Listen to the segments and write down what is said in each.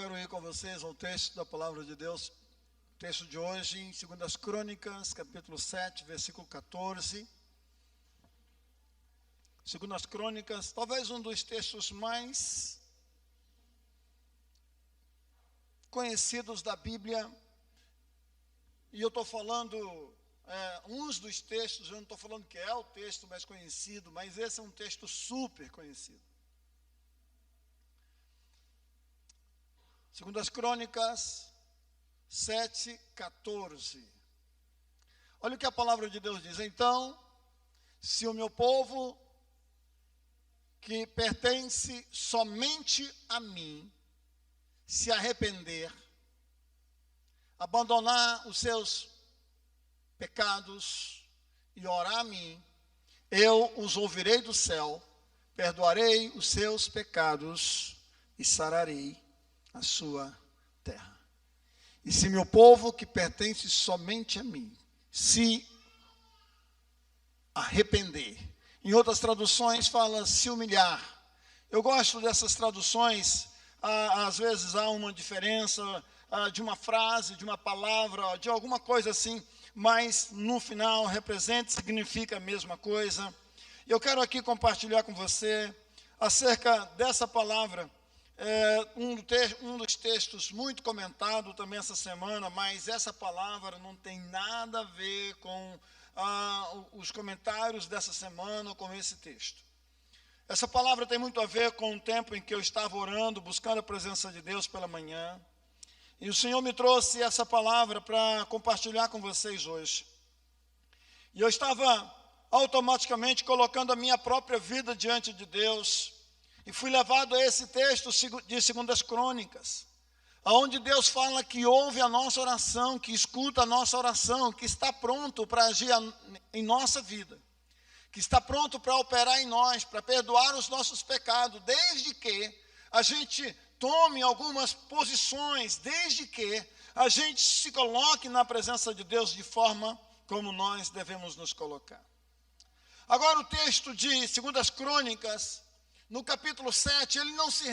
quero ir com vocês ao texto da palavra de Deus, texto de hoje, em 2 Crônicas, capítulo 7, versículo 14. 2 Crônicas, talvez um dos textos mais conhecidos da Bíblia, e eu estou falando, uns dos textos, eu não estou falando que é o texto mais conhecido, mas esse é um texto super conhecido. 2 Crônicas 7, 14. Olha o que a palavra de Deus diz. Então, se o meu povo, que pertence somente a mim, se arrepender, abandonar os seus pecados e orar a mim, eu os ouvirei do céu, perdoarei os seus pecados e sararei a sua terra. E se meu povo, que pertence somente a mim, se arrepender, em outras traduções fala se humilhar. Eu gosto dessas traduções, às vezes há uma diferença de uma frase, de uma palavra, de alguma coisa assim, mas no final representa, significa a mesma coisa. Eu quero aqui compartilhar com você acerca dessa palavra. Um dos textos muito comentado também essa semana, mas essa palavra não tem nada a ver com os comentários dessa semana com esse texto. Essa palavra tem muito a ver com o tempo em que eu estava orando, buscando a presença de Deus pela manhã, e o Senhor me trouxe essa palavra para compartilhar com vocês hoje. E eu estava automaticamente colocando a minha própria vida diante de Deus, e fui levado a esse texto de 2 Crônicas, onde Deus fala que ouve a nossa oração, que escuta a nossa oração, que está pronto para agir em nossa vida, que está pronto para operar em nós, para perdoar os nossos pecados, desde que a gente tome algumas posições, desde que a gente se coloque na presença de Deus de forma como nós devemos nos colocar. Agora o texto de 2 Crônicas, no capítulo 7, ele não se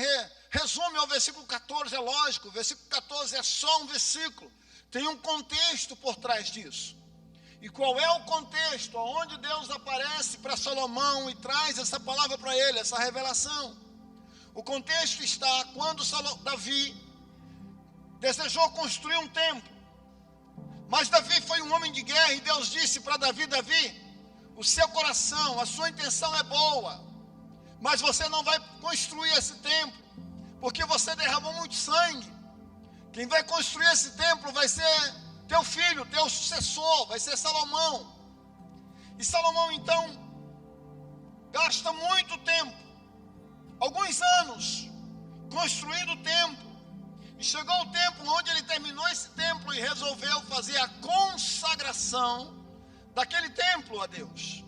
resume ao versículo 14, é lógico, o versículo 14 é só um versículo, tem um contexto por trás disso. E qual é o contexto? Onde Deus aparece para Salomão e traz essa palavra para ele, essa revelação. O contexto está quando Davi desejou construir um templo, mas Davi foi um homem de guerra e Deus disse para Davi, o seu coração, a sua intenção é boa, mas você não vai construir esse templo, porque você derramou muito sangue. Quem vai construir esse templo vai ser teu filho, teu sucessor, vai ser Salomão. E Salomão então gasta muito tempo, alguns anos, construindo o templo. E chegou o tempo onde ele terminou esse templo e resolveu fazer a consagração daquele templo a Deus.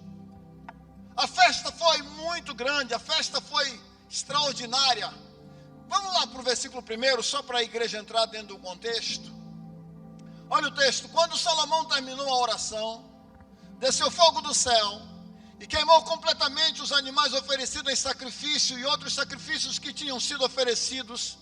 A festa foi muito grande, a festa foi extraordinária. Vamos lá para o versículo 1, só para a igreja entrar dentro do contexto. Olha o texto. Quando Salomão terminou a oração, desceu fogo do céu e queimou completamente os animais oferecidos em sacrifício e outros sacrifícios que tinham sido oferecidos,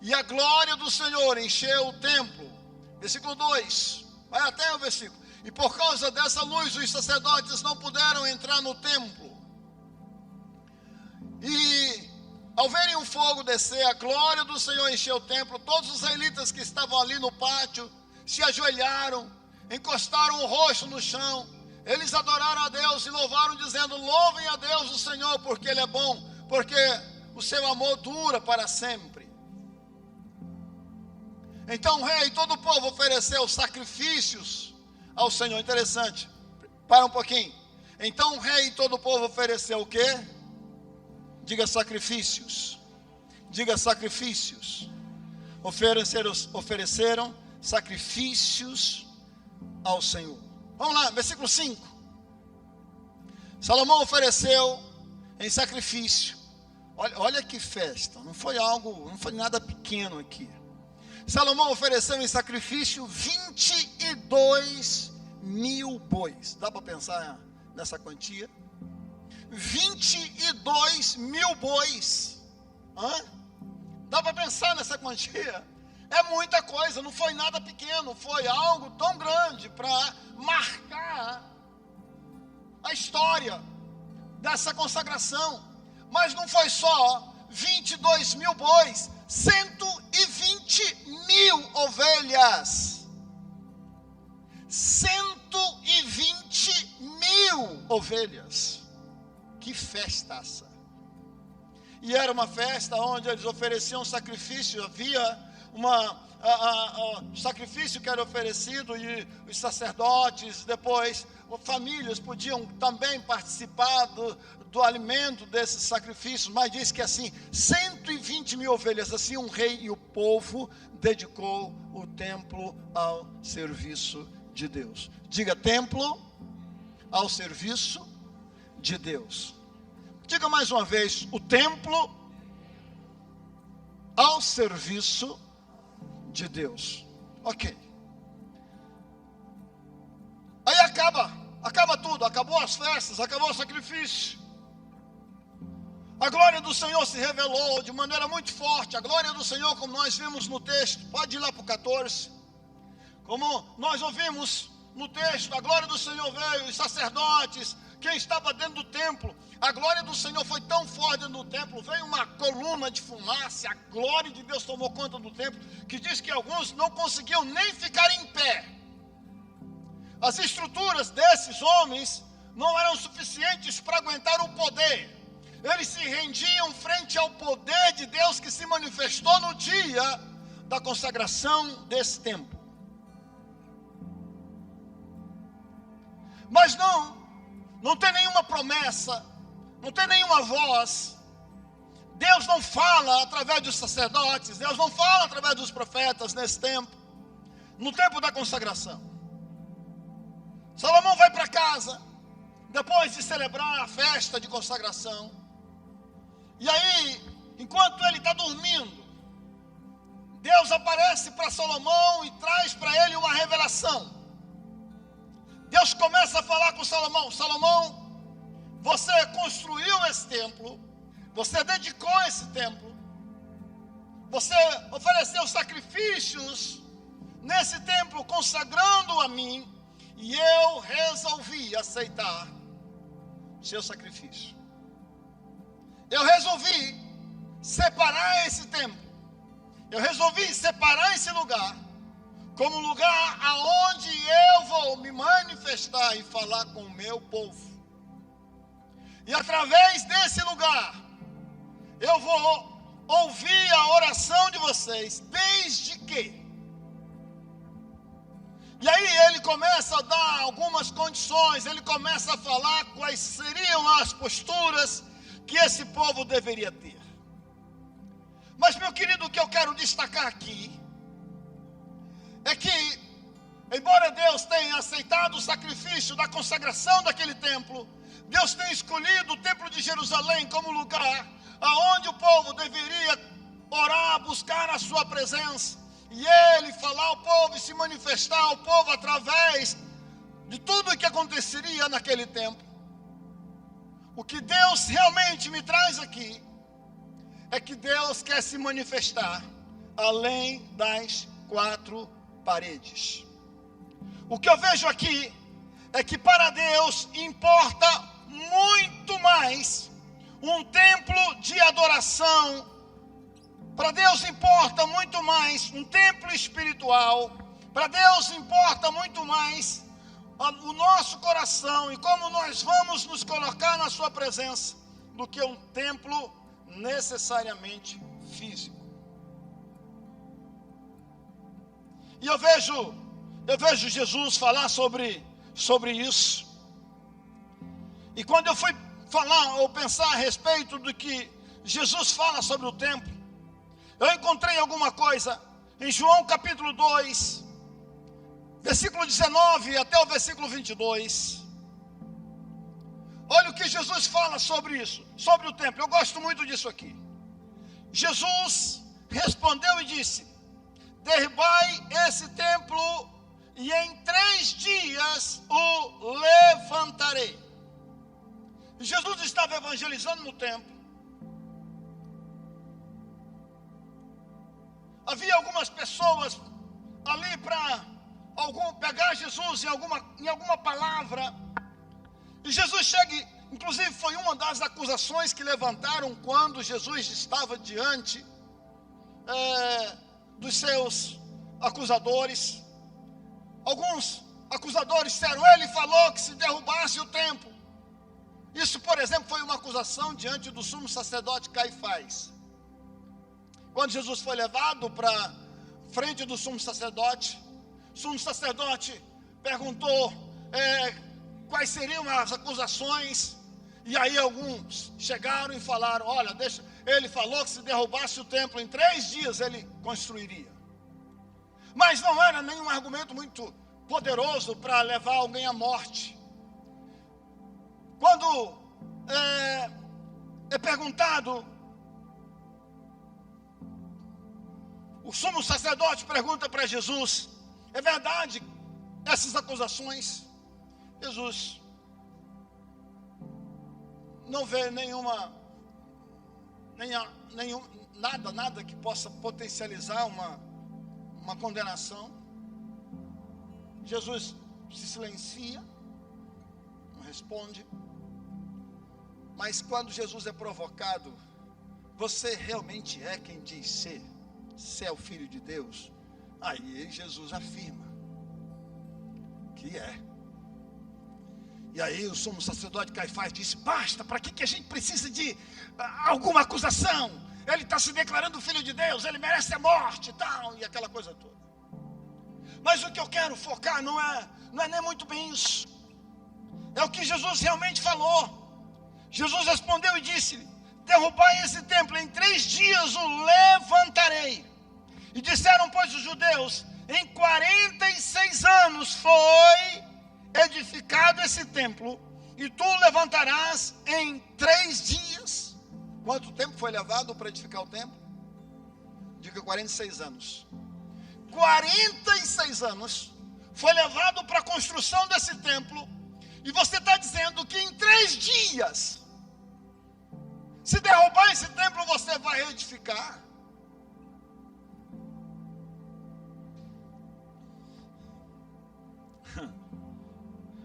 e a glória do Senhor encheu o templo. Versículo 2, vai até o versículo. E por causa dessa luz, os sacerdotes não puderam entrar no templo. E ao verem o fogo descer, a glória do Senhor encheu o templo. Todos os israelitas que estavam ali no pátio se ajoelharam, encostaram o rosto no chão. Eles adoraram a Deus e louvaram, dizendo: louvem a Deus o Senhor, porque Ele é bom, porque o seu amor dura para sempre. Então o rei e todo o povo ofereceu sacrifícios ao Senhor. Interessante, para um pouquinho. Então o rei e todo o povo ofereceu o quê? Diga sacrifícios. Diga sacrifícios. Ofereceram sacrifícios ao Senhor. Vamos lá, versículo 5. Salomão ofereceu em sacrifício. Olha que festa, não foi nada pequeno aqui. Salomão ofereceu em sacrifício 22 mil bois. Dá para pensar nessa quantia? 22 mil bois. Dá para pensar nessa quantia? É muita coisa, não foi nada pequeno, foi algo tão grande para marcar a história dessa consagração. Mas não foi só 22 mil bois, 120 mil ovelhas. 120 mil ovelhas. Que festaça! E era uma festa onde eles ofereciam sacrifício, havia sacrifício que era oferecido, e os sacerdotes, depois famílias podiam também participar do alimento desses sacrifícios. Mas diz que assim, 120 mil ovelhas, assim um rei e o povo dedicou o templo ao serviço de Deus. Diga: templo ao serviço de Deus. Diga mais uma vez: o templo ao serviço de Deus. Ok. Aí acaba tudo, acabou as festas, acabou o sacrifício. A glória do Senhor se revelou de maneira muito forte. A glória do Senhor, como nós vimos no texto, pode ir lá para o 14. Como nós ouvimos no texto, a glória do Senhor veio, os sacerdotes, quem estava dentro do templo, a glória do Senhor foi tão forte dentro do templo, veio uma coluna de fumaça, a glória de Deus tomou conta do templo, que diz que alguns não conseguiam nem ficar em pé. As estruturas desses homens não eram suficientes para aguentar o poder. Eles se rendiam frente ao poder de Deus que se manifestou no dia da consagração desse templo. Mas não tem nenhuma promessa, não tem nenhuma voz. Deus não fala através dos sacerdotes, Deus não fala através dos profetas nesse tempo, no tempo da consagração. Salomão vai para casa, depois de celebrar a festa de consagração. E aí, enquanto ele está dormindo, Deus aparece para Salomão e traz para ele uma revelação. Deus começa a falar com Salomão: Salomão, você construiu esse templo, você dedicou esse templo, você ofereceu sacrifícios nesse templo, consagrando a mim, e eu resolvi aceitar seu sacrifício. Eu resolvi separar esse templo, eu resolvi separar esse lugar como lugar aonde eu vou me manifestar e falar com o meu povo. E através desse lugar, eu vou ouvir a oração de vocês, desde que. E aí ele começa a dar algumas condições, ele começa a falar quais seriam as posturas que esse povo deveria ter. Mas, meu querido, o que eu quero destacar aqui é que, embora Deus tenha aceitado o sacrifício da consagração daquele templo, Deus tem escolhido o templo de Jerusalém como lugar aonde o povo deveria orar, buscar a sua presença, e ele falar ao povo e se manifestar ao povo através de tudo o que aconteceria naquele tempo. O que Deus realmente me traz aqui é que Deus quer se manifestar além das quatro paredes. O que eu vejo aqui é que para Deus importa muito mais um templo de adoração. Para Deus importa muito mais um templo espiritual. Para Deus importa muito mais o nosso coração e como nós vamos nos colocar na sua presença, do que um templo necessariamente físico. E eu vejo Jesus falar sobre isso. E quando eu fui falar ou pensar a respeito do que Jesus fala sobre o templo, eu encontrei alguma coisa em João capítulo 2, versículo 19 até o versículo 22. Olha o que Jesus fala sobre isso, sobre o templo. Eu gosto muito disso aqui. Jesus respondeu e disse: derribai esse templo e em 3 dias o levantarei. Jesus estava evangelizando no templo. havia algumas pessoas ali para pegar Jesus em alguma palavra. E Jesus chega, inclusive foi uma das acusações que levantaram quando Jesus estava diante dos seus acusadores. Alguns acusadores disseram: ele falou que se derrubasse o templo. Isso, por exemplo, foi uma acusação diante do sumo sacerdote Caifás. Quando Jesus foi levado para frente do sumo sacerdote, o sumo sacerdote perguntou quais seriam as acusações. E aí alguns chegaram e falaram: olha, ele falou que se derrubasse o templo em 3 dias ele construiria. Mas não era nenhum argumento muito poderoso para levar alguém à morte. Quando é perguntado, o sumo sacerdote pergunta para Jesus: é verdade essas acusações? Jesus não vê nada que possa potencializar uma condenação. Jesus se silencia, não responde. Mas quando Jesus é provocado: você realmente é quem diz ser? Se é o Filho de Deus? Aí Jesus afirma que é. E aí o sumo sacerdote Caifás disse: basta, para que a gente precisa de alguma acusação? Ele está se declarando Filho de Deus, ele merece a morte e tal, e aquela coisa toda. Mas o que eu quero focar não é nem muito bem isso. É o que Jesus realmente falou. Jesus respondeu e disse: derrubai esse templo, em 3 dias o levantarei. E disseram, pois, os judeus: em 46 anos foi edificado esse templo, e tu o levantarás em 3 dias. Quanto tempo foi levado para edificar o templo? Diga 46 anos. 46 anos foi levado para a construção desse templo. E você está dizendo que em 3 dias, se derrubar esse templo, você vai reedificar?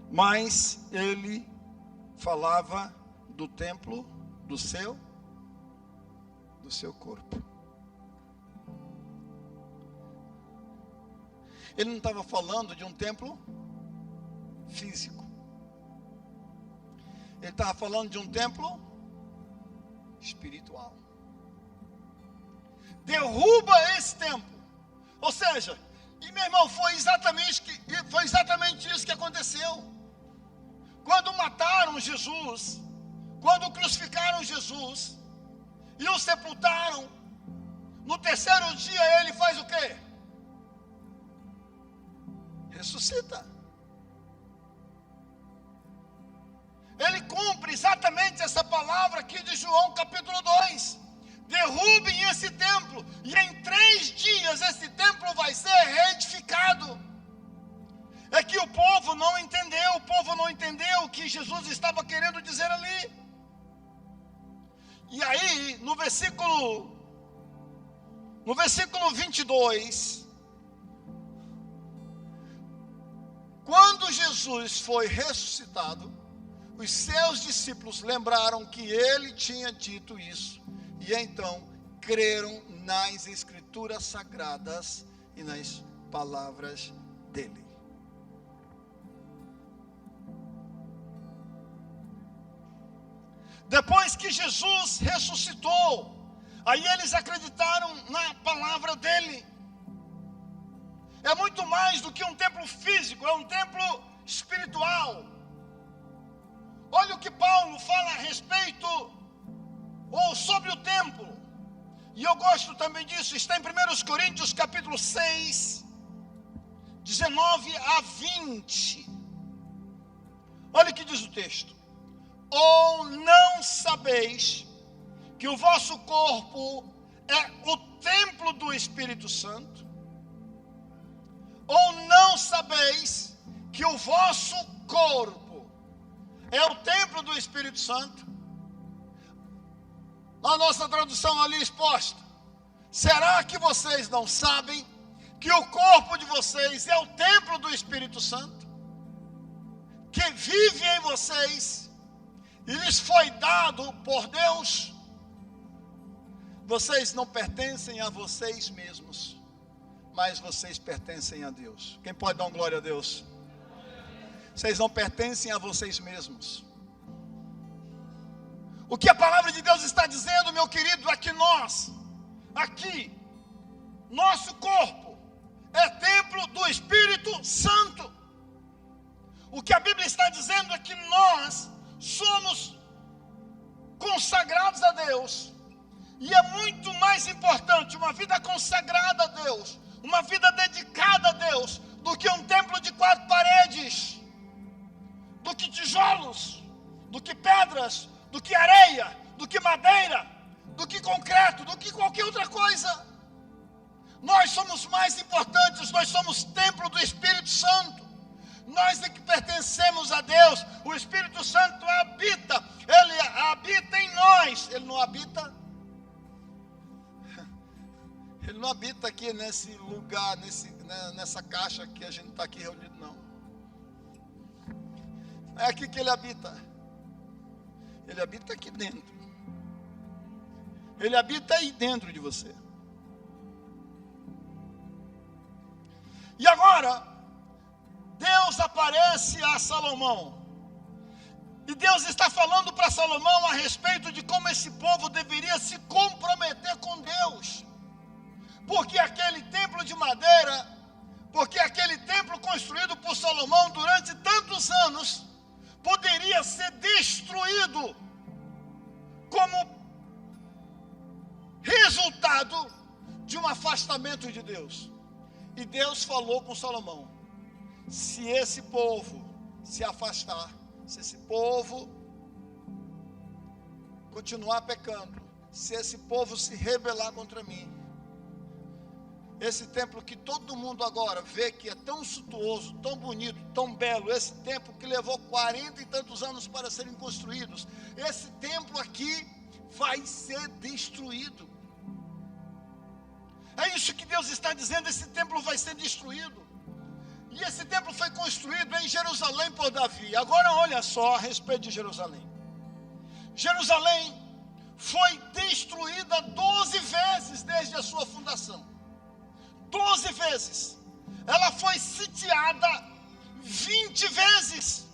Mas ele falava do templo do seu corpo. Ele não estava falando de um templo físico. Ele estava falando de um templo espiritual. Derruba esse templo. Ou seja, e meu irmão, foi exatamente isso que aconteceu. Quando mataram Jesus, quando crucificaram Jesus e o sepultaram, no 3º dia ele faz o quê? Ressuscita. Ele cumpre exatamente essa palavra aqui de João capítulo 2. Derrubem esse templo, e em 3 dias esse templo vai ser reedificado. É que o povo não entendeu o que Jesus estava querendo dizer ali. E aí, no versículo 22, quando Jesus foi ressuscitado, os seus discípulos lembraram que ele tinha dito isso, e então creram nas Escrituras Sagradas e nas palavras dele. Depois que Jesus ressuscitou, aí eles acreditaram na palavra dele. É muito mais do que um templo físico, é um templo espiritual. Olha o que Paulo fala a respeito, ou sobre o templo. E eu gosto também disso, está em 1 Coríntios capítulo 6, 19 a 20. Olha o que diz o texto. Ou não sabeis que o vosso corpo é o templo do Espírito Santo? Ou não sabeis que o vosso corpo é o templo do Espírito Santo? A nossa tradução ali exposta: Será que vocês não sabem que o corpo de vocês é o templo do Espírito Santo, que vive em vocês e lhes foi dado por Deus? Vocês não pertencem a vocês mesmos, mas vocês pertencem a Deus. Quem pode dar uma glória a Deus? Vocês não pertencem a vocês mesmos. O que a palavra de Deus está dizendo, meu querido, é que nós, aqui, nosso corpo é templo do Espírito Santo. O que a Bíblia está dizendo é que nós somos consagrados a Deus. E é muito mais importante uma vida consagrada a Deus, uma vida dedicada a Deus, do que um templo de 4 paredes, do que tijolos, do que pedras, do que areia, do que madeira, do que concreto, do que qualquer outra coisa. Nós somos mais importantes, nós somos templo do Espírito Santo. Nós é que pertencemos a Deus. O Espírito Santo habita, Ele habita em nós. Ele não habita aqui nesse lugar, nessa caixa que a gente está aqui reunido, não. É aqui que Ele habita. Ele habita aqui dentro. Ele habita aí dentro de você. E agora, Deus aparece a Salomão. E Deus está falando para Salomão a respeito de como esse povo deveria se comprometer com Deus. Porque aquele templo de madeira, porque aquele templo construído por Salomão durante tantos anos, poderia ser destruído como resultado de um afastamento de Deus. E Deus falou com Salomão: se esse povo se afastar, se esse povo continuar pecando, se esse povo se rebelar contra mim, esse templo que todo mundo agora vê que é tão suntuoso, tão bonito, tão belo, esse templo que levou 40 e tantos anos para serem construídos, esse templo aqui vai ser destruído. É isso que Deus está dizendo, esse templo vai ser destruído. E esse templo foi construído em Jerusalém por Davi. Agora olha só a respeito de Jerusalém. Jerusalém foi destruída 12 vezes desde a sua fundação. 12 vezes. Ela foi sitiada 20 vezes.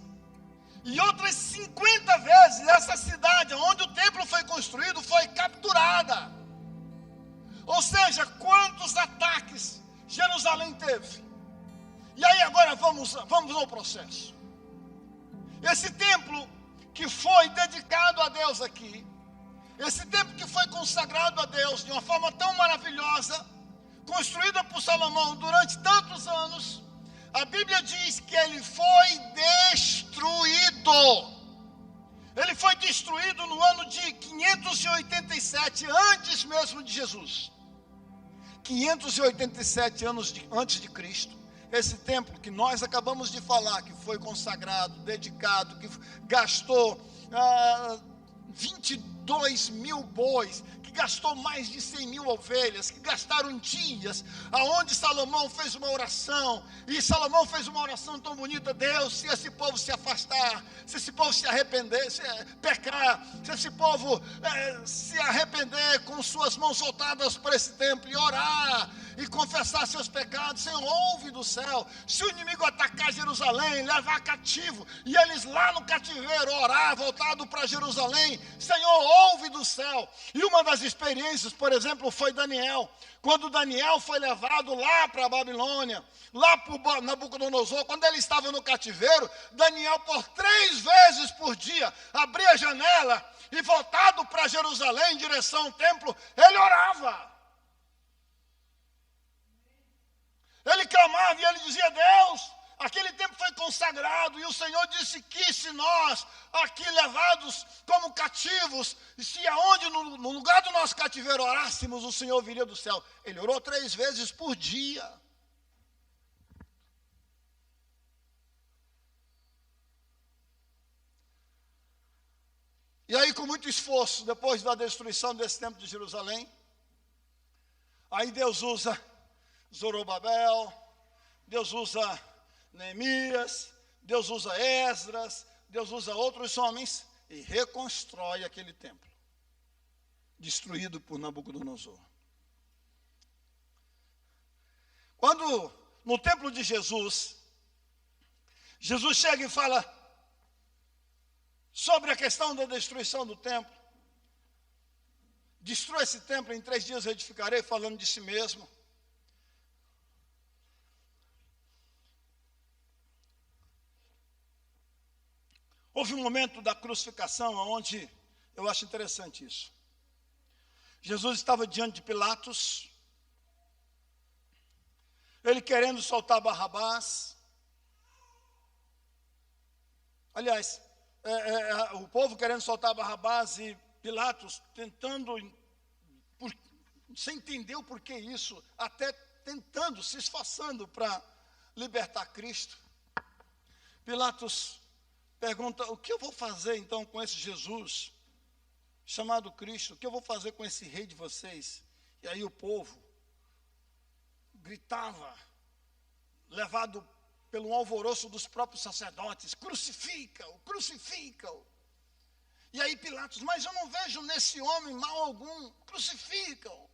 E outras 50 vezes essa cidade onde o templo foi construído foi capturada. Ou seja, quantos ataques Jerusalém teve? E aí agora vamos ao processo. Esse templo que foi dedicado a Deus aqui, esse templo que foi consagrado a Deus de uma forma tão maravilhosa, construída por Salomão durante tantos anos, a Bíblia diz que ele foi destruído. Ele foi destruído no ano de 587, antes mesmo de Jesus. 587 anos antes de Cristo. Esse templo que nós acabamos de falar, que foi consagrado, dedicado, que gastou 22 mil bois, que gastou mais de 100 mil ovelhas, que gastaram dias, aonde Salomão fez uma oração, e Salomão fez uma oração tão bonita: Deus, se esse povo se afastar, se esse povo se arrepender, se pecar, se esse povo se arrepender com suas mãos voltadas para esse templo e orar, e confessar seus pecados, Senhor, ouve do céu. Se o inimigo atacar Jerusalém, levar cativo, e eles lá no cativeiro orar, voltado para Jerusalém, Senhor, ouve do céu. E uma das experiências, por exemplo, foi Daniel. Quando Daniel foi levado lá para a Babilônia, lá por Nabucodonosor, quando ele estava no cativeiro, Daniel por 3 vezes por dia abria a janela e, voltado para Jerusalém, em direção ao templo, ele orava. Ele clamava e ele dizia: Deus, aquele tempo foi consagrado, e o Senhor disse que se nós, aqui levados como cativos, e se aonde no lugar do nosso cativeiro orássemos, o Senhor viria do céu. Ele orou 3 vezes por dia. E aí, com muito esforço, depois da destruição desse templo de Jerusalém, Aí Deus usa Zorobabel, Deus usa Neemias, Deus usa Esdras, Deus usa outros homens e reconstrói aquele templo, destruído por Nabucodonosor. Quando no templo de Jesus chega e fala sobre a questão da destruição do templo. Destrua esse templo, em 3 dias eu edificarei, falando de si mesmo. Houve um momento da crucificação onde eu acho interessante isso. Jesus estava diante de Pilatos, ele querendo soltar Barrabás. Aliás, o povo querendo soltar Barrabás e Pilatos tentando, sem entender o porquê isso, até tentando, se esforçando para libertar Cristo. Pilatos pergunta: o que eu vou fazer então com esse Jesus chamado Cristo? O que eu vou fazer com esse rei de vocês? E aí o povo gritava, levado pelo alvoroço dos próprios sacerdotes: crucifica-o, crucifica-o. E aí Pilatos: mas eu não vejo nesse homem mal algum, crucifica-o.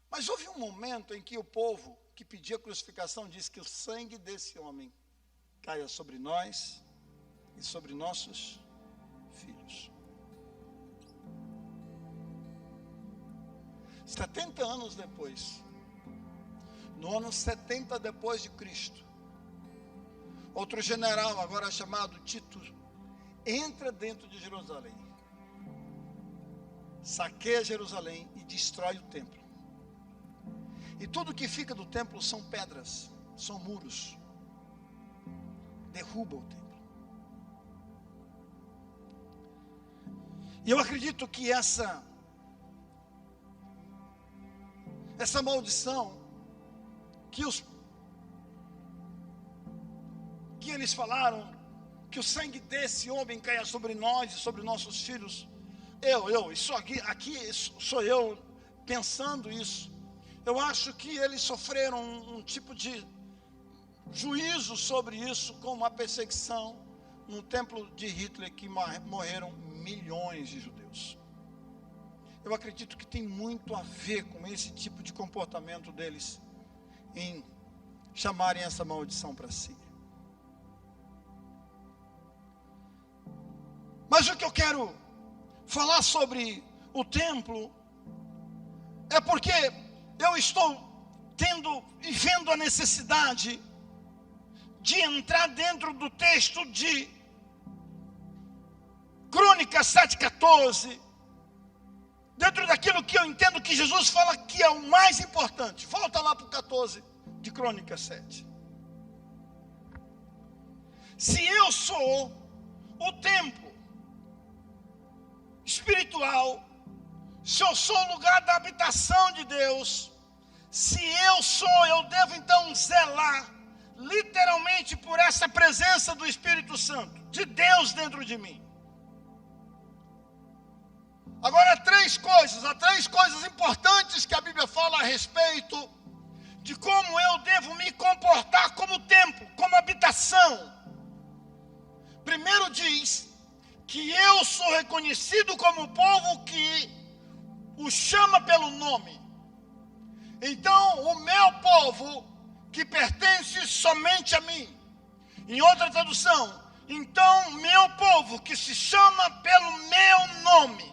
Mas houve um momento em que o povo que pedia crucificação disse que o sangue desse homem caia sobre nós e sobre nossos filhos. 70 anos depois, no ano 70 depois de Cristo, outro general, agora chamado Tito, entra dentro de Jerusalém, saqueia Jerusalém e destrói o templo. E tudo que fica do templo são pedras, são muros. Derruba o templo. E eu acredito que essa maldição que eles falaram, que o sangue desse homem caia sobre nós e sobre nossos filhos. Isso aqui sou eu pensando isso. Eu acho que eles sofreram um tipo de juízo sobre isso, com uma perseguição no templo de Hitler, que morreram milhões de judeus. Eu acredito que tem muito a ver com esse tipo de comportamento deles, em chamarem essa maldição para si. Mas o que eu quero falar sobre o templo é porque eu estou tendo e vendo a necessidade de entrar dentro do texto de Crônicas 7,14, dentro daquilo que eu entendo que Jesus fala que é o mais importante. Volta lá para o 14 de Crônicas 7. Se eu sou o templo espiritual, se eu sou o lugar da habitação de Deus, se eu devo então zelar literalmente por essa presença do Espírito Santo, de Deus dentro de mim. Agora, há três coisas importantes que a Bíblia fala a respeito de como eu devo me comportar como templo, como habitação. Primeiro diz que eu sou reconhecido como povo que o chama pelo nome. Então, o meu povo que pertence somente a mim. Em outra tradução, então, meu povo que se chama pelo meu nome.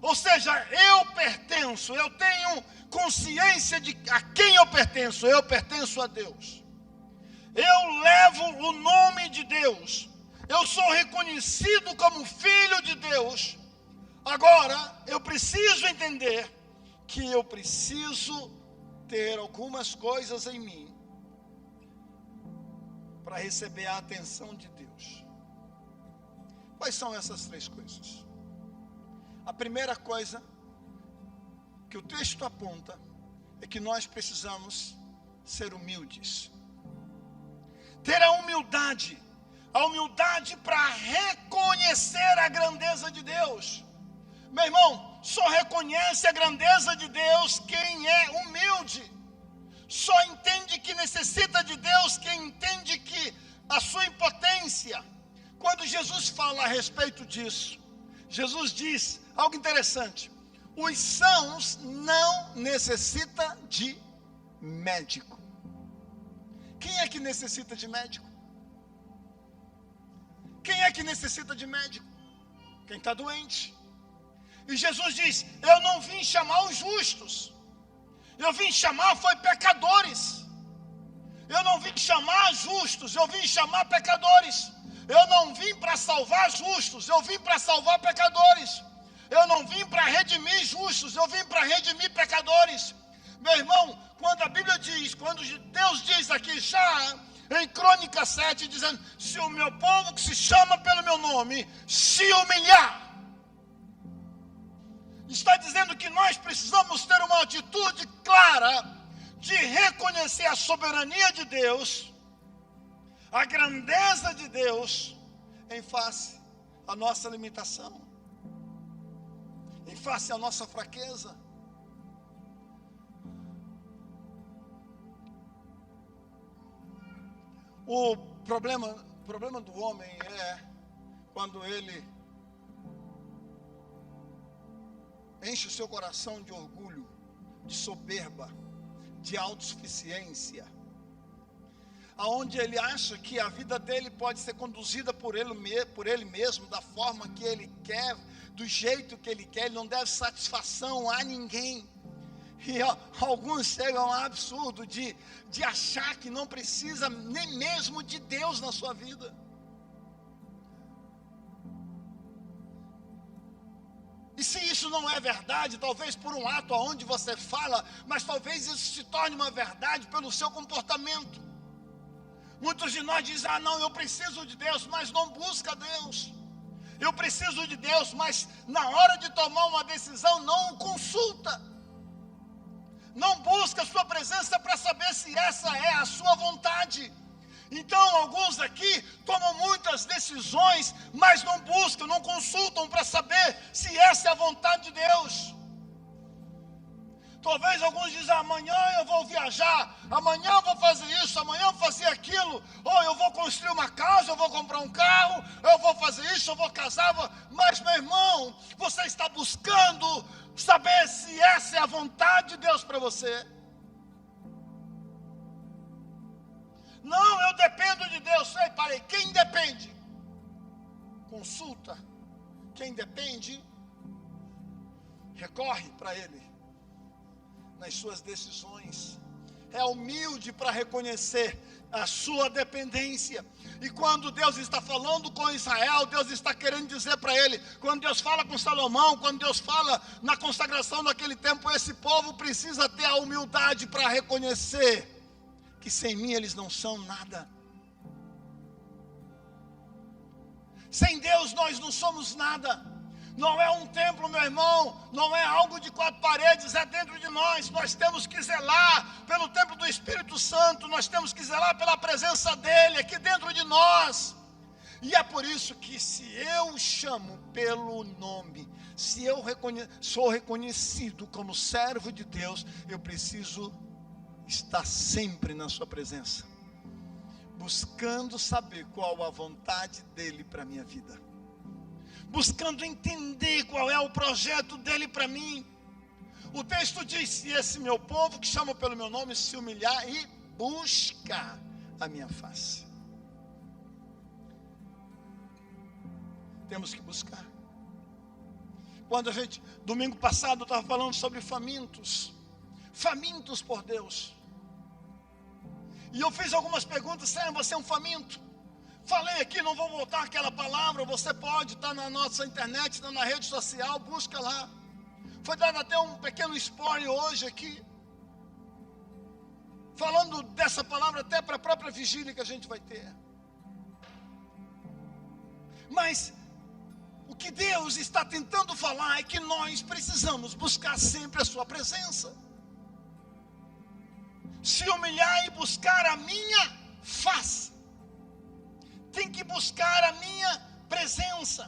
Ou seja, eu pertenço, eu tenho consciência de a quem eu pertenço a Deus. Eu levo o nome de Deus. Eu sou reconhecido como filho de Deus. Agora, eu preciso entender que eu preciso ter algumas coisas em mim para receber a atenção de Deus. Quais são essas três coisas? A primeira coisa que o texto aponta é que nós precisamos ser humildes. Ter a humildade para reconhecer a grandeza de Deus. Meu irmão, Só reconhece a grandeza de Deus quem é humilde. Só entende que necessita de Deus quem entende que a sua impotência. Quando Jesus fala a respeito disso, Jesus diz algo interessante: os sãos não necessitam de médico. Quem é que necessita de médico? Quem é que necessita de médico? Quem está doente. E Jesus diz: eu não vim chamar os justos, eu vim chamar foi pecadores. Eu não vim chamar justos, eu vim chamar pecadores. Eu não vim para salvar justos, eu vim para salvar pecadores. Eu não vim para redimir justos, eu vim para redimir pecadores. Meu irmão, quando a Bíblia diz, quando Deus diz aqui já em Crônicas 7, dizendo: se o meu povo que se chama pelo meu nome se humilhar, está dizendo que nós precisamos ter uma atitude clara de reconhecer a soberania de Deus, a grandeza de Deus, em face à nossa limitação, em face à nossa fraqueza. O problema do homem é quando ele enche o seu coração de orgulho, de soberba, de autossuficiência, aonde ele acha que a vida dele pode ser conduzida por ele mesmo, da forma que ele quer, do jeito que ele quer. Ele não deve satisfação a ninguém. E alguns chegam ao absurdo de achar que não precisa nem mesmo de Deus na sua vida. E se isso não é verdade, talvez por um ato aonde você fala, mas talvez isso se torne uma verdade pelo seu comportamento. Muitos de nós dizem: ah, não, eu preciso de Deus, mas não busca Deus. Eu preciso de Deus, mas na hora de tomar uma decisão não o consulta. Não busca a sua presença para saber se essa é a sua vontade. Então, alguns aqui tomam muitas decisões, mas não buscam, não consultam para saber se essa é a vontade de Deus. Talvez alguns dizem: amanhã eu vou viajar, amanhã eu vou fazer isso, amanhã eu vou fazer aquilo, ou eu vou construir uma casa, eu vou comprar um carro, eu vou fazer isso, eu vou casar. Mas, meu irmão, você está buscando saber se essa é a vontade de Deus para você? Não, eu dependo de Deus. Ei, parei, quem depende? Consulta. Quem depende, recorre para Ele nas suas decisões. É humilde para reconhecer a sua dependência. E quando Deus está falando com Israel, Deus está querendo dizer para ele, quando Deus fala com Salomão, quando Deus fala na consagração daquele tempo, esse povo precisa ter a humildade para reconhecer que sem mim eles não são nada. Sem Deus nós não somos nada. Não é um templo, meu irmão, não é algo de quatro paredes, é dentro de nós. Nós temos que zelar pelo templo do Espírito Santo, nós temos que zelar pela presença dEle aqui dentro de nós. E é por isso que se eu chamo pelo nome, se eu sou reconhecido como servo de Deus, eu preciso estar sempre na sua presença, buscando saber qual a vontade dEle para a minha vida, buscando entender qual é o projeto dEle para mim. O texto diz: se esse meu povo que chama pelo meu nome se humilhar e buscar a minha face. Temos que buscar. Quando domingo passado eu estava falando sobre famintos por Deus, e eu fiz algumas perguntas: Senhor, você é um faminto? Falei aqui, não vou voltar aquela palavra, você pode estar na nossa internet, está na rede social, busca lá. Foi dado até um pequeno spoiler hoje aqui, falando dessa palavra até para a própria vigília que a gente vai ter. Mas o que Deus está tentando falar é que nós precisamos buscar sempre a sua presença, se humilhar e buscar a minha face. Tem que buscar a minha presença.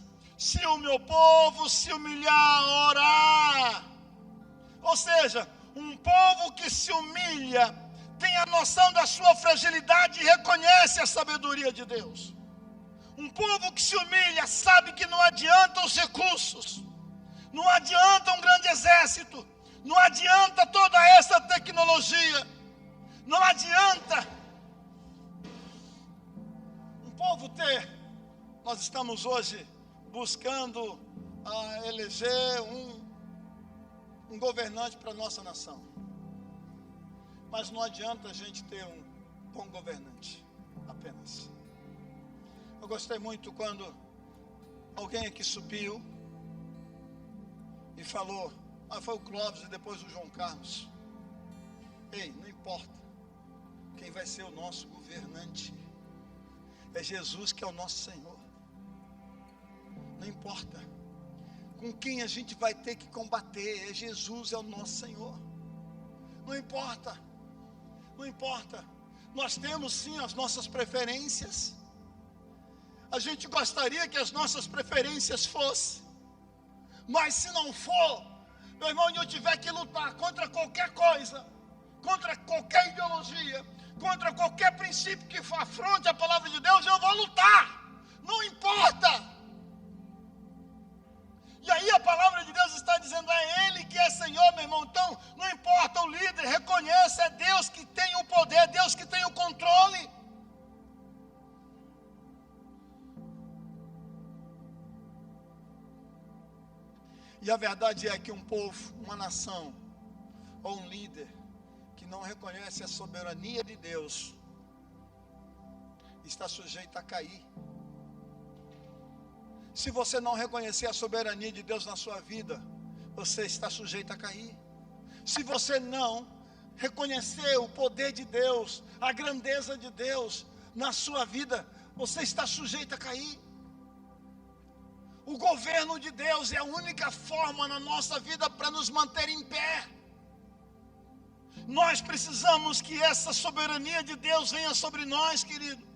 Se o meu povo se humilhar, orar. Ou seja, um povo que se humilha tem a noção da sua fragilidade e reconhece a sabedoria de Deus. Um povo que se humilha sabe que não adianta os recursos, não adianta um grande exército, não adianta toda essa tecnologia, não adianta um povo ter. Nós estamos hoje buscando eleger um governante para a nossa nação. Mas não adianta a gente ter um bom governante apenas. Eu gostei muito quando alguém aqui subiu e falou, foi o Clóvis e depois o João Carlos. Ei, não importa quem vai ser o nosso governante. É Jesus que é o nosso Senhor. Não importa com quem a gente vai ter que combater, Jesus é o nosso Senhor. Não importa, não importa. Nós temos sim as nossas preferências. A gente gostaria que as nossas preferências fossem, mas se não for, meu irmão, eu tiver que lutar contra qualquer coisa, contra qualquer ideologia, contra qualquer princípio que afronte a palavra de Deus, eu vou lutar, não importa. E aí a palavra de Deus está dizendo, é Ele que é Senhor, meu irmão. Então, não importa o líder, reconheça, é Deus que tem o poder, é Deus que tem o controle. E a verdade é que um povo, uma nação, ou um líder, que não reconhece a soberania de Deus, está sujeito a cair. Se você não reconhecer a soberania de Deus na sua vida, você está sujeito a cair. Se você não reconhecer o poder de Deus, a grandeza de Deus na sua vida, você está sujeito a cair. O governo de Deus é a única forma na nossa vida para nos manter em pé. Nós precisamos que essa soberania de Deus venha sobre nós, querido.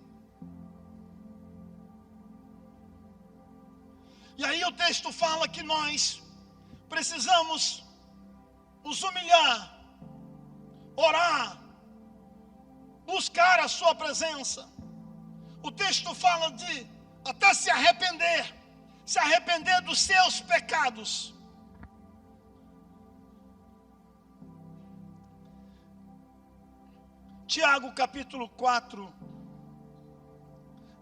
E aí o texto fala que nós precisamos nos humilhar, orar, buscar a sua presença. O texto fala de até se arrepender dos seus pecados. Tiago capítulo 4,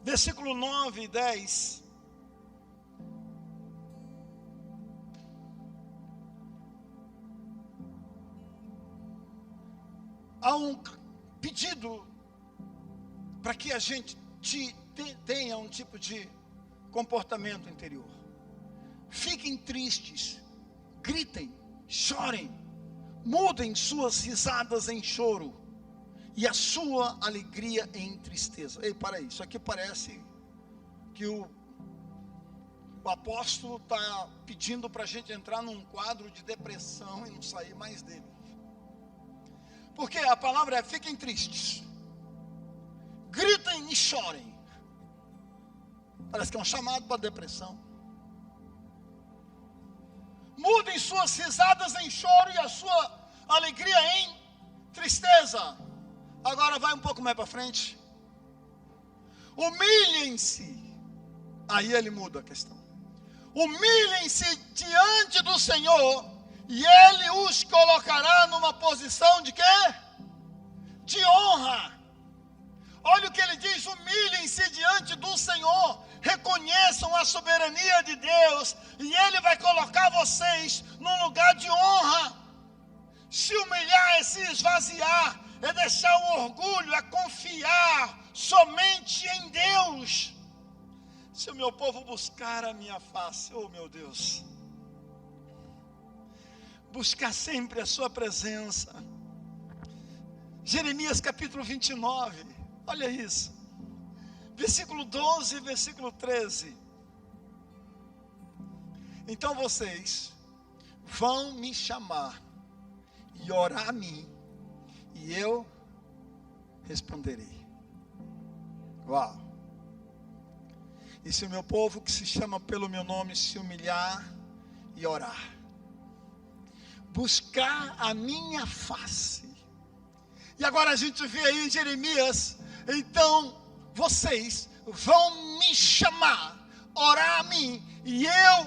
versículo 9 e 10. Há um pedido para que a gente tenha um tipo de comportamento interior. Fiquem tristes, gritem, chorem, mudem suas risadas em choro e a sua alegria em tristeza. Ei, para aí, isso aqui parece que o apóstolo está pedindo para a gente entrar num quadro de depressão e não sair mais dele. Porque a palavra é fiquem tristes, gritem e chorem. Parece que é um chamado para depressão. Mudem suas risadas em choro e a sua alegria em tristeza. Agora vai um pouco mais para frente. Humilhem-se. Aí ele muda a questão. Humilhem-se diante do Senhor e Ele os colocará numa posição de quê? De honra. Olha o que ele diz, humilhem-se diante do Senhor, reconheçam a soberania de Deus, e Ele vai colocar vocês num lugar de honra. Se humilhar é se esvaziar, é deixar o orgulho, é confiar somente em Deus. Se o meu povo buscar a minha face, oh meu Deus, buscar sempre a sua presença. Jeremias capítulo 29, olha isso, versículo 12 e versículo 13. Então vocês vão me chamar e orar a mim, e eu responderei. Uau! E se o meu povo que se chama pelo meu nome se humilhar e orar, buscar a minha face. E agora a gente vê aí em Jeremias, então vocês vão me chamar, orar a mim, e eu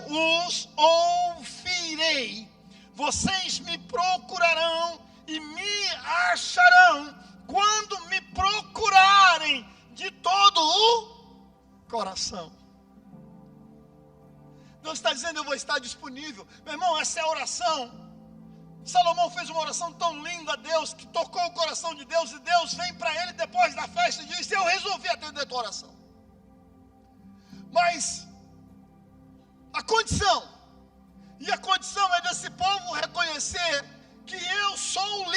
os ouvirei. Vocês me procurarão e me acharão quando me procurarem de todo o coração. Deus está dizendo: eu vou estar disponível. Meu irmão, essa é a oração. Salomão fez uma oração tão linda a Deus, que tocou o coração de Deus, e Deus vem para ele depois da festa e diz: eu resolvi atender a tua oração. Mas a condição é desse povo reconhecer que eu sou o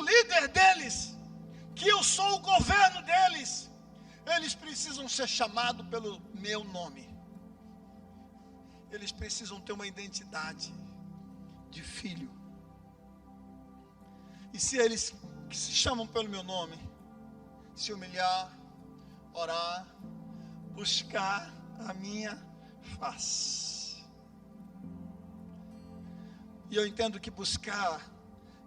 líder deles, que eu sou o governo deles. Eles precisam ser chamados pelo meu nome. Eles precisam ter uma identidade de filho. E se eles que se chamam pelo meu nome se humilhar, orar, buscar a minha face. E eu entendo que buscar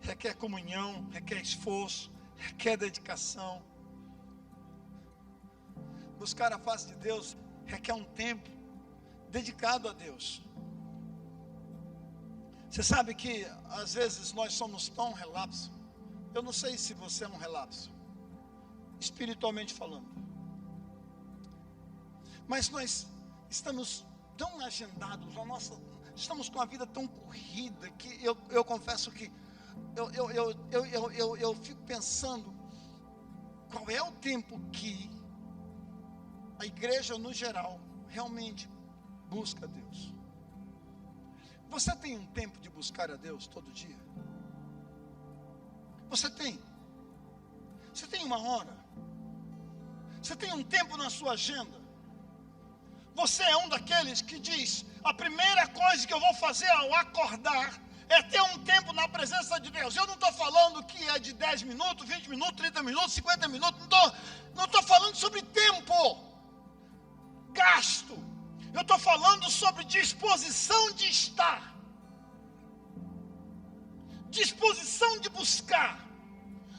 requer comunhão, requer esforço, requer dedicação. Buscar a face de Deus requer um tempo dedicado a Deus. Você sabe que às vezes nós somos tão relapso. Eu não sei se você é um relapso, espiritualmente falando, mas nós estamos tão agendados, estamos com a vida tão corrida, que eu confesso que eu fico pensando qual é o tempo que a igreja no geral realmente busca a Deus. Você tem um tempo de buscar a Deus todo dia? Você tem? Você tem uma hora? Você tem um tempo na sua agenda? Você é um daqueles que diz: a primeira coisa que eu vou fazer ao acordar é ter um tempo na presença de Deus. Eu não estou falando que é de 10 minutos, 20 minutos, 30 minutos, 50 minutos. Não estou falando sobre tempo gasto. Eu estou falando sobre disposição de estar, disposição de buscar.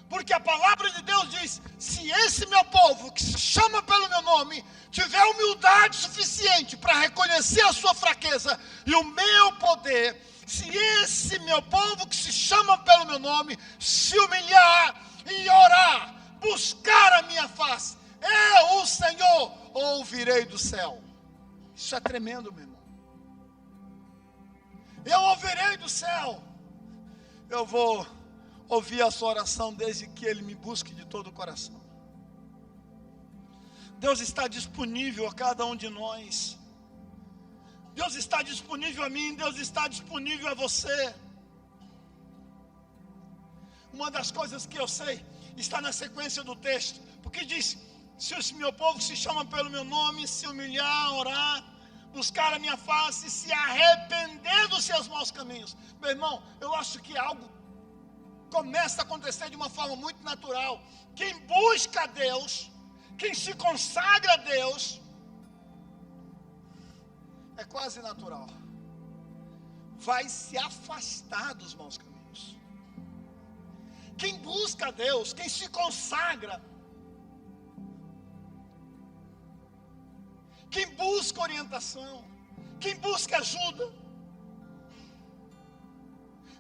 Porque a palavra de Deus diz: se esse meu povo que se chama pelo meu nome tiver humildade suficiente para reconhecer a sua fraqueza e o meu poder, se esse meu povo que se chama pelo meu nome se humilhar e orar, buscar a minha face, eu, o Senhor, ouvirei do céu. Isso é tremendo, meu irmão. Eu ouvirei do céu. Eu vou ouvir a sua oração desde que ele me busque de todo o coração. Deus está disponível a cada um de nós. Deus está disponível a mim, Deus está disponível a você. Uma das coisas que eu sei está na sequência do texto, porque diz: se o meu povo se chama pelo meu nome, se humilhar, orar, buscar a minha face, se arrepender dos seus maus caminhos. Meu irmão, eu acho que algo começa a acontecer de uma forma muito natural. Quem busca a Deus, quem se consagra a Deus, é quase natural, vai se afastar dos maus caminhos. Quem busca a Deus, quem se consagra, quem busca orientação, quem busca ajuda,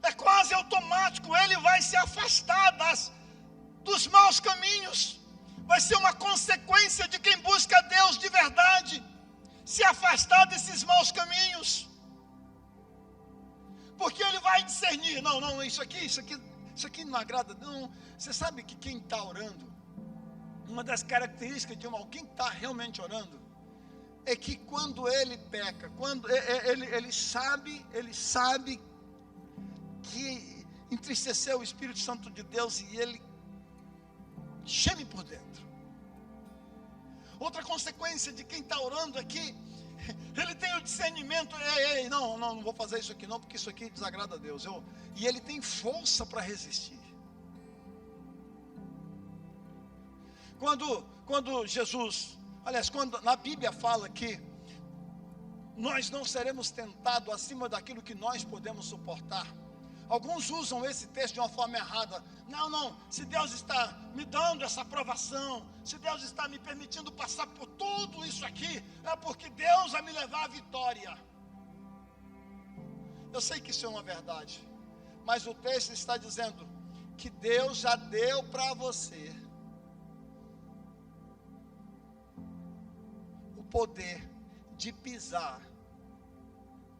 é quase automático, ele vai se afastar dos maus caminhos. Vai ser uma consequência de quem busca a Deus de verdade, se afastar desses maus caminhos. Porque ele vai discernir: não, isso aqui não agrada. Não, você sabe que quem está orando, uma das características de alguém que está realmente orando, é que quando ele peca, quando ele sabe que entristeceu o Espírito Santo de Deus, e ele geme por dentro. Outra consequência de quem está orando aqui, ele tem o discernimento: não vou fazer isso aqui não, porque isso aqui desagrada a Deus. E ele tem força para resistir. Quando Jesus Aliás, quando na Bíblia fala que nós não seremos tentados acima daquilo que nós podemos suportar. Alguns usam esse texto de uma forma errada. Não, se Deus está me dando essa aprovação, se Deus está me permitindo passar por tudo isso aqui, é porque Deus vai me levar à vitória. Eu sei que isso é uma verdade, mas o texto está dizendo que Deus já deu para você o poder de pisar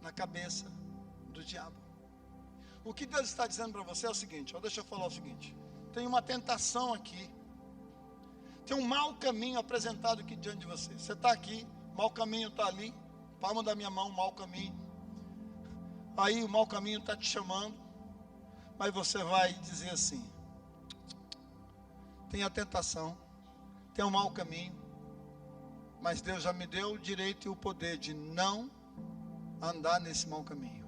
na cabeça do diabo. O que Deus está dizendo para você é o seguinte, deixa eu falar o seguinte, tem uma tentação aqui, tem um mau caminho apresentado aqui diante de você. Você está aqui, o mau caminho está ali, palma da minha mão, o mau caminho. Aí o mau caminho está te chamando, mas você vai dizer assim, tem a tentação, tem um mau caminho, mas Deus já me deu o direito e o poder de não andar nesse mau caminho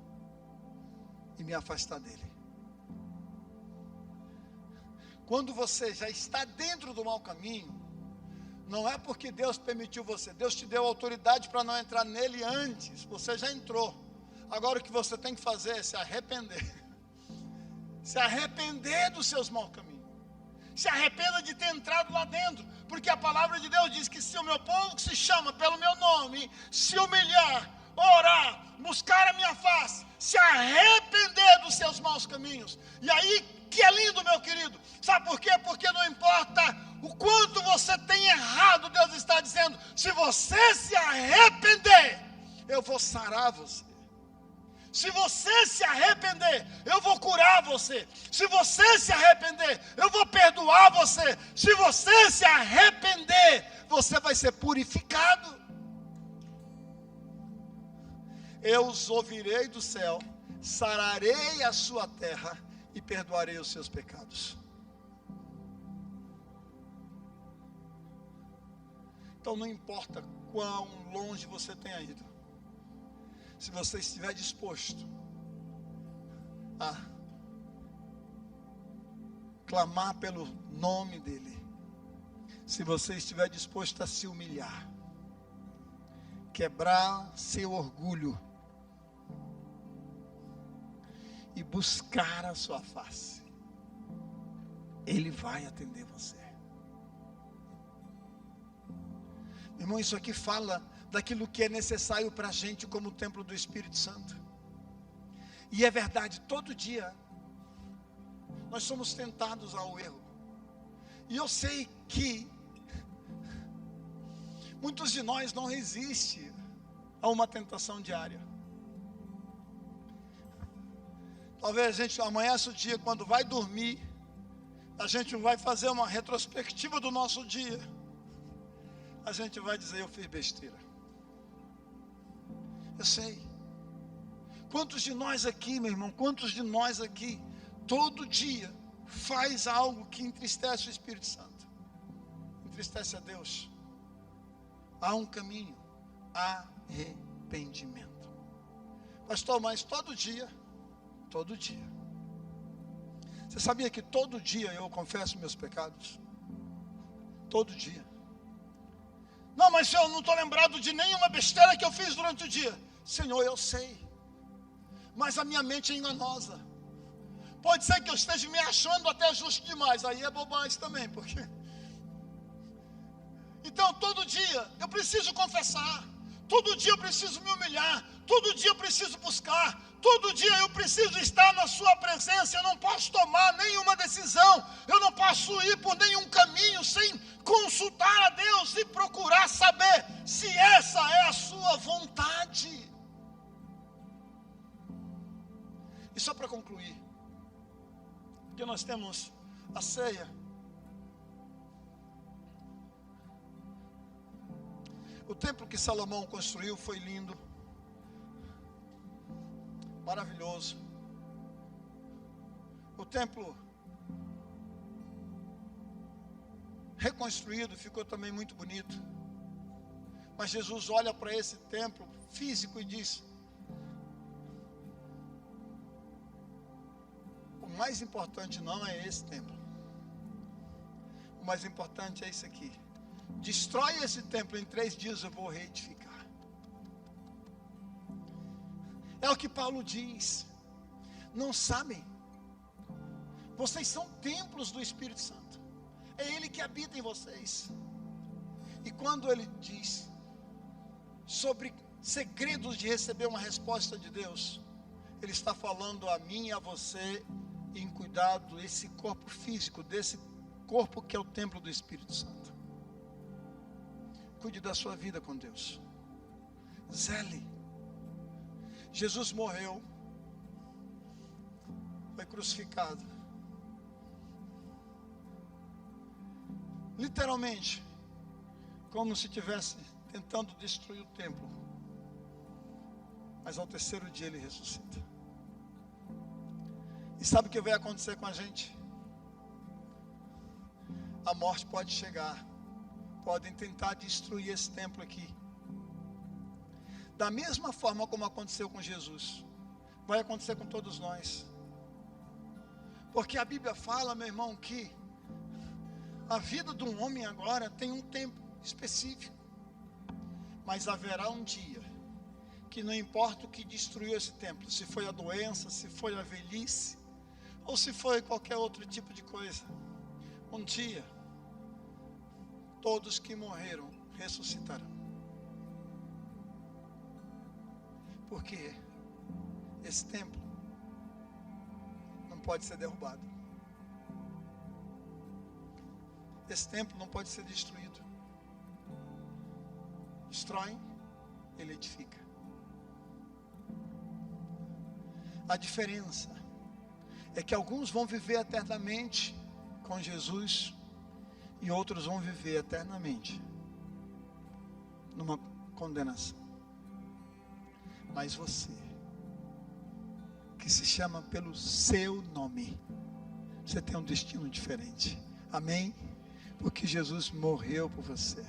e me afastar dele. Quando você já está dentro do mau caminho, não é porque Deus permitiu você, Deus te deu autoridade para não entrar nele antes, você já entrou. Agora o que você tem que fazer é se arrepender. Se arrepender dos seus maus caminhos. Se arrependa de ter entrado lá dentro. Porque a palavra de Deus diz que se o meu povo que se chama pelo meu nome, se humilhar, orar, buscar a minha face, se arrepender dos seus maus caminhos. E aí que é lindo, meu querido. Sabe por quê? Porque não importa o quanto você tem errado, Deus está dizendo, se você se arrepender, eu vou sarar você. Se você se arrepender, eu vou curar você. Se você se arrepender, eu vou perdoar você. Se você se arrepender, você vai ser purificado. Eu os ouvirei do céu, sararei a sua terra e perdoarei os seus pecados. Então não importa quão longe você tenha ido. Se você estiver disposto a clamar pelo nome dele, se você estiver disposto a se humilhar, quebrar seu orgulho e buscar a sua face, ele vai atender você. Irmão, isso aqui fala daquilo que é necessário para a gente como templo do Espírito Santo. E é verdade, todo dia nós somos tentados ao erro. E eu sei que muitos de nós não resistem a uma tentação diária. Talvez a gente amanhece o dia, quando vai dormir, a gente vai fazer uma retrospectiva do nosso dia. A gente vai dizer, eu fiz besteira. Eu sei. Quantos de nós aqui, meu irmão, quantos de nós aqui, todo dia, faz algo que entristece o Espírito Santo? Entristece a Deus. Há um caminho, arrependimento. Pastor, mas todo dia. Você sabia que todo dia eu confesso meus pecados? Todo dia. Não, mas eu não estou lembrado de nenhuma besteira que eu fiz durante o dia. Senhor, eu sei. Mas a minha mente é enganosa. Pode ser que eu esteja me achando até justo demais. Aí é bobagem também, porque... Então, todo dia eu preciso confessar. Todo dia eu preciso me humilhar. Todo dia eu preciso buscar. Todo dia eu preciso estar na sua presença. Eu não posso tomar nenhuma decisão. Eu não posso ir por nenhum caminho sem consultar a Deus e procurar saber se essa é a sua vontade. E só para concluir, porque nós temos a ceia. O templo que Salomão construiu foi lindo, maravilhoso. O templo reconstruído ficou também muito bonito. Mas Jesus olha para esse templo físico e diz: o mais importante não é esse templo. O mais importante é isso aqui. destrói esse templo, em 3 dias eu vou reedificar. É o que Paulo diz. Não sabem? Vocês são templos do Espírito Santo. É Ele que habita em vocês. E quando Ele diz sobre segredos de receber uma resposta de Deus, Ele está falando a mim e a você em cuidado desse corpo físico, desse corpo que é o templo do Espírito Santo. Cuide da sua vida com Deus. Zele. Jesus morreu, foi crucificado. Literalmente, como se estivesse tentando destruir o templo. Mas ao 3º dia ele ressuscita. E sabe o que vai acontecer com a gente? A morte pode chegar. Podem tentar destruir esse templo aqui. Da mesma forma como aconteceu com Jesus, vai acontecer com todos nós. Porque a Bíblia fala, meu irmão, que a vida de um homem agora tem um tempo específico. Mas haverá um dia que não importa o que destruiu esse templo, se foi a doença, se foi a velhice, ou se foi qualquer outro tipo de coisa, um dia todos que morreram ressuscitarão. Porque esse templo não pode ser derrubado. Esse templo não pode ser destruído. Destrói, ele edifica. A diferença é que alguns vão viver eternamente com Jesus e outros vão viver eternamente numa condenação. Mas você, que se chama pelo seu nome, você tem um destino diferente. Amém? Porque Jesus morreu por você.